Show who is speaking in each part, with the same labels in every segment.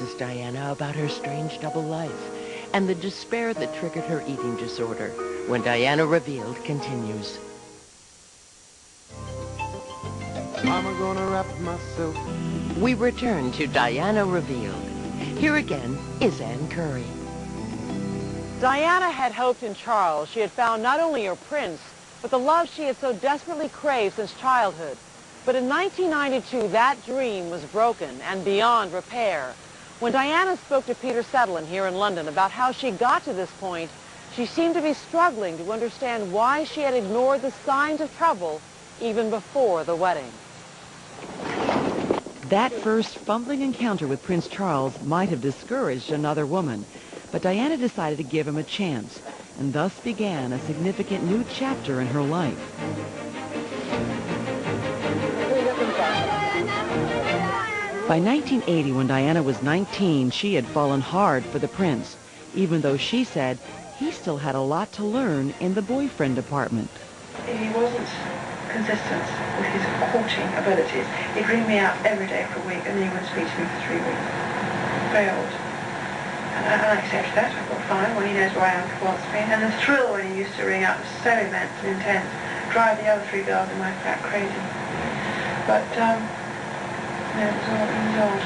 Speaker 1: convinces Diana about her strange double life and the despair that triggered her eating disorder. When Diana Revealed continues.
Speaker 2: Mama gonna wrap myself.
Speaker 1: We return to Diana Revealed. Here again is Ann Curry.
Speaker 3: Diana had hoped in Charles she had found not only her prince, but the love she had so desperately craved since childhood. But in 1992, that dream was broken and beyond repair. When Diana spoke to Peter Settlein here in London about how she got to this point, she seemed to be struggling to understand why she had ignored the signs of trouble even before the wedding.
Speaker 4: That first fumbling encounter with Prince Charles might have discouraged another woman, but Diana decided to give him a chance, and thus began a significant new chapter in her life. By 1980, when Diana was 19, she had fallen hard for the prince, even though she said he still had a lot to learn in the boyfriend department.
Speaker 5: He wasn't consistent with his courting abilities. He'd ring me out every day for a week and then he wouldn't speak to me for 3 weeks. Very odd. And I accepted that. I thought, fine, well, he knows where I am, he wants me. And the thrill when he used to ring out was so immense and intense, drive the other 3 girls in my flat crazy. But, no, it was odd.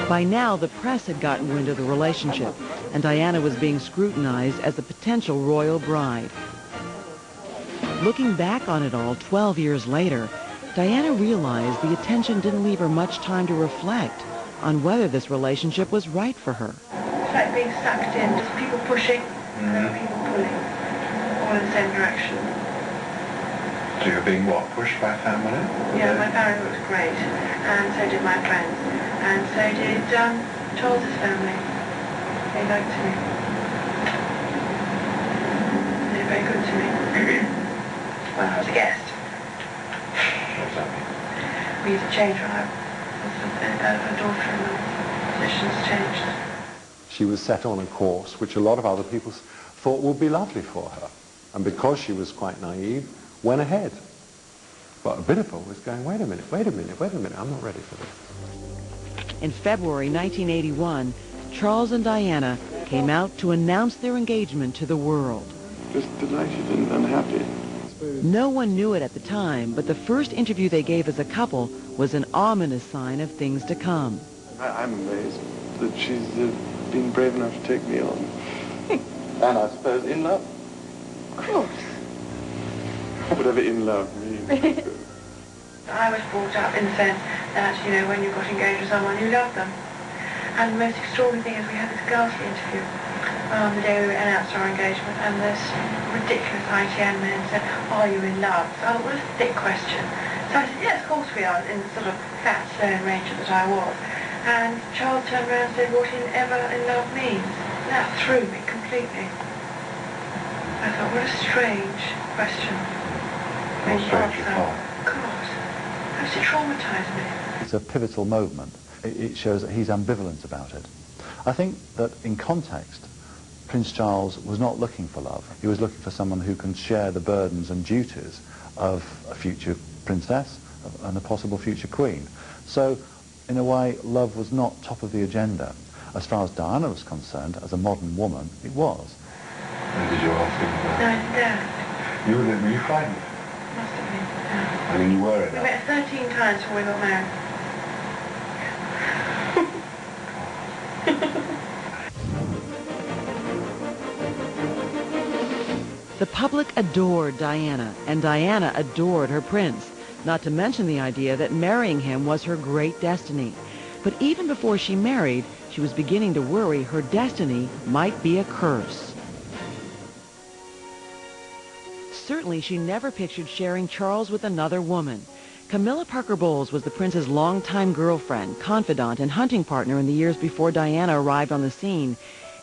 Speaker 4: By now, the press had gotten wind of the relationship, and Diana was being scrutinized as a potential royal bride. Looking back on it all 12 years later, Diana realized the attention didn't leave her much time to reflect on whether this relationship was right for her.
Speaker 5: It's like being sucked in, just people pushing and then people pulling, all in the same direction.
Speaker 6: So you're being what, pushed by family?
Speaker 5: Yeah, my family was great, and so did my friends, and so did Charles's family. They liked me. They were very good to me. When I was a guest.
Speaker 6: What does that mean?
Speaker 5: We used to change when I was a daughter and the positions changed.
Speaker 7: She was set on a course which a lot of other people thought would be lovely for her. And because she was quite naive, went ahead. But a bit of her was going, wait a minute, I'm not ready for this.
Speaker 4: In February 1981, Charles and Diana came out to announce their engagement to the world.
Speaker 6: Just delighted and unhappy.
Speaker 4: No one knew it at the time, but the first interview they gave as a couple was an ominous sign of things to come.
Speaker 6: I'm amazed that she's been brave enough to take me on. And I suppose in love.
Speaker 5: Of course.
Speaker 6: Whatever in love means.
Speaker 5: I was brought up in the sense that, you know, when you got engaged with someone, you loved them. And the most extraordinary thing is we had this ghastly interview the day we announced our engagement, and this ridiculous ITN man said, are you in love? So I thought, what a thick question. So I said, yes, of course we are, in the sort of fat, stone ranger that I was. And Charles turned around and said, what ever in love means. That threw me completely. I thought, what a strange question.
Speaker 6: What strange you thought?
Speaker 5: God, how does it traumatise me?
Speaker 8: It's a pivotal moment. It shows that he's ambivalent about it. I think that in context, Prince Charles was not looking for love. He was looking for someone who can share the burdens and duties of a future princess and a possible future queen. So, in a way, love was not top of the agenda. As far as Diana was concerned, as a modern woman, it was.
Speaker 6: And did you all think that?
Speaker 5: No, I didn't.
Speaker 6: Were you frightened?
Speaker 5: Must have been.
Speaker 6: I mean, you were in
Speaker 5: We
Speaker 6: love.
Speaker 5: met 13 times before we got married.
Speaker 4: The public adored Diana, and Diana adored her prince, not to mention the idea that marrying him was her great destiny. But even before she married, she was beginning to worry her destiny might be a curse. Certainly, she never pictured sharing Charles with another woman. Camilla Parker Bowles was the prince's longtime girlfriend, confidant, and hunting partner in the years before Diana arrived on the scene,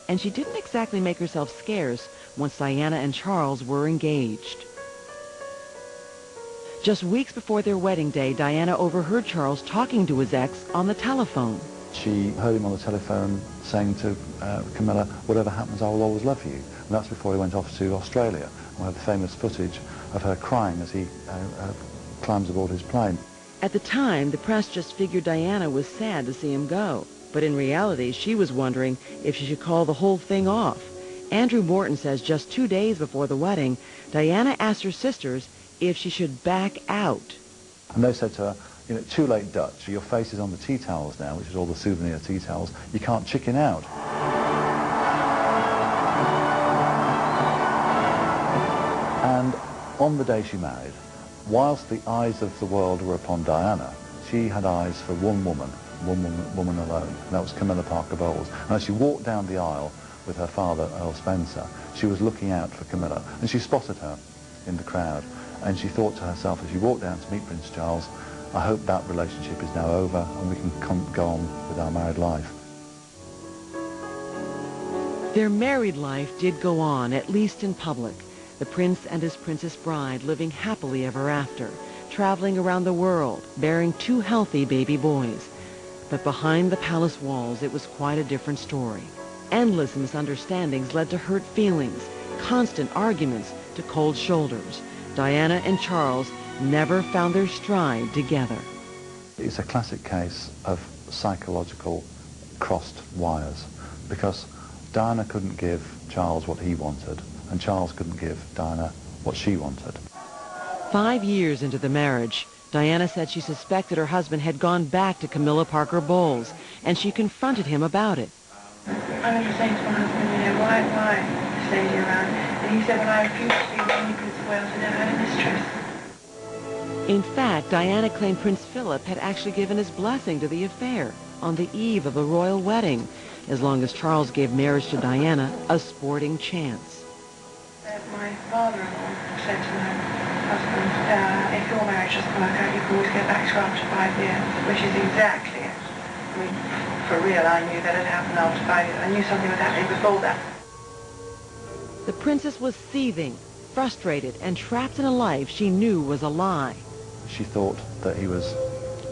Speaker 4: and she didn't exactly make herself scarce once Diana and Charles were engaged. Just weeks before their wedding day, Diana overheard Charles talking to his ex on the telephone.
Speaker 8: She heard him on the telephone saying to Camilla, whatever happens, I will always love you. And that's before he went off to Australia. We have the famous footage of her crying as he climbs aboard his plane.
Speaker 4: At the time, the press just figured Diana was sad to see him go. But in reality, she was wondering if she should call the whole thing off. Andrew Morton says just 2 days before the wedding, Diana asked her sisters if she should back out.
Speaker 8: And they said to her, you know, too late, Dutch. Your face is on the tea towels now, which is all the souvenir tea towels. You can't chicken out. And on the day she married, whilst the eyes of the world were upon Diana, she had eyes for one woman alone, and that was Camilla Parker Bowles. And as she walked down the aisle with her father, Earl Spencer, she was looking out for Camilla, and she spotted her in the crowd, and she thought to herself as she walked down to meet Prince Charles, I hope that relationship is now over and we can go on with our married life.
Speaker 4: Their married life did go on, at least in public. The prince and his princess bride living happily ever after, traveling around the world, bearing 2 healthy baby boys. But behind the palace walls, it was quite a different story. Endless misunderstandings led to hurt feelings, constant arguments to cold shoulders. Diana and Charles never found their stride together.
Speaker 8: It's a classic case of psychological crossed wires, because Diana couldn't give Charles what he wanted, and Charles couldn't give Diana what she wanted.
Speaker 4: 5 years into the marriage, Diana said she suspected her husband had gone back to Camilla Parker Bowles, and she confronted him about it.
Speaker 5: I remember saying to my husband, you know, why this lady around? And he said, well, I refused to be the only Prince of Wales who never had a mistress.
Speaker 4: In fact, Diana claimed Prince Philip had actually given his blessing to the affair on the eve of the royal wedding, as long as Charles gave marriage to Diana a sporting chance.
Speaker 5: My father-in-law said to my husband, if your marriage doesn't work out, you can always go back to her after 5 years, which is exactly it. I mean, for real, I knew that had happened after 5 years. I knew something was happening before that.
Speaker 4: The princess was seething, frustrated, and trapped in a life she knew was a lie.
Speaker 8: She thought that he was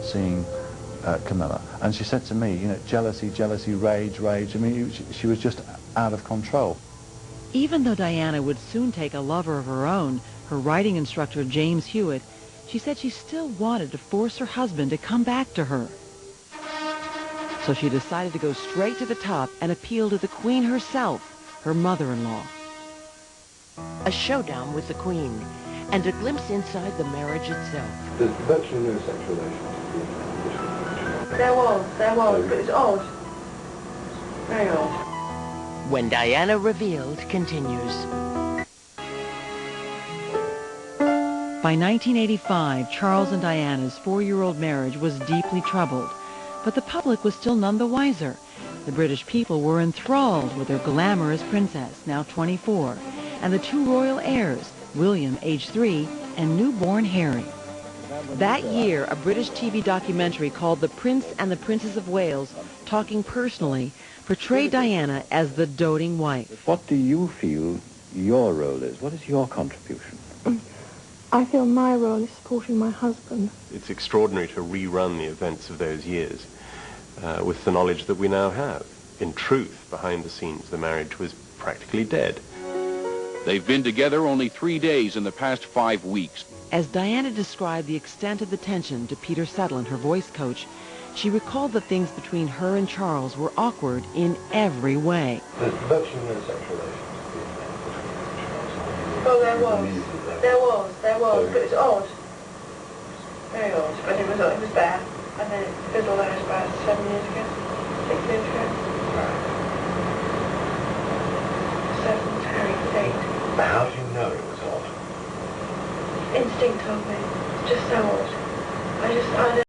Speaker 8: seeing Camilla, and she said to me, you know, jealousy, rage. I mean, she was just out of control.
Speaker 4: Even though Diana would soon take a lover of her own, her writing instructor James Hewitt, she said she still wanted to force her husband to come back to her. So she decided to go straight to the top and appeal to the Queen herself, her mother-in-law.
Speaker 1: A showdown with the Queen, and a glimpse inside the marriage itself.
Speaker 6: There's virtually no sex relations.
Speaker 5: There was, but it's odd. Very odd.
Speaker 1: When Diana Revealed continues.
Speaker 4: By 1985, Charles and Diana's 4-year-old marriage was deeply troubled, but the public was still none the wiser. The British people were enthralled with their glamorous princess, now 24, and the 2 royal heirs, William, age 3, and newborn Harry. That year, a British TV documentary called The Prince and the Princess of Wales, Talking Personally, portrayed Diana as the doting wife.
Speaker 9: What do you feel your role is? What is your contribution?
Speaker 5: I feel my role is supporting my husband.
Speaker 10: It's extraordinary to rerun the events of those years with the knowledge that we now have. In truth, behind the scenes, the marriage was practically dead.
Speaker 11: They've been together only 3 days in the past 5 weeks.
Speaker 4: As Diana described the extent of the tension to Peter Sutherland, her voice coach, she recalled that things between her and Charles were awkward in every way.
Speaker 6: There's virtually no sex relations.
Speaker 5: Oh, there was, but it's odd. Very odd, but it was there. And then it fizzled out about 7 years ago, 6 years ago. 7th Harry's date.
Speaker 6: But how do you know it was odd?
Speaker 5: Instinct told me. It's just so odd. I don't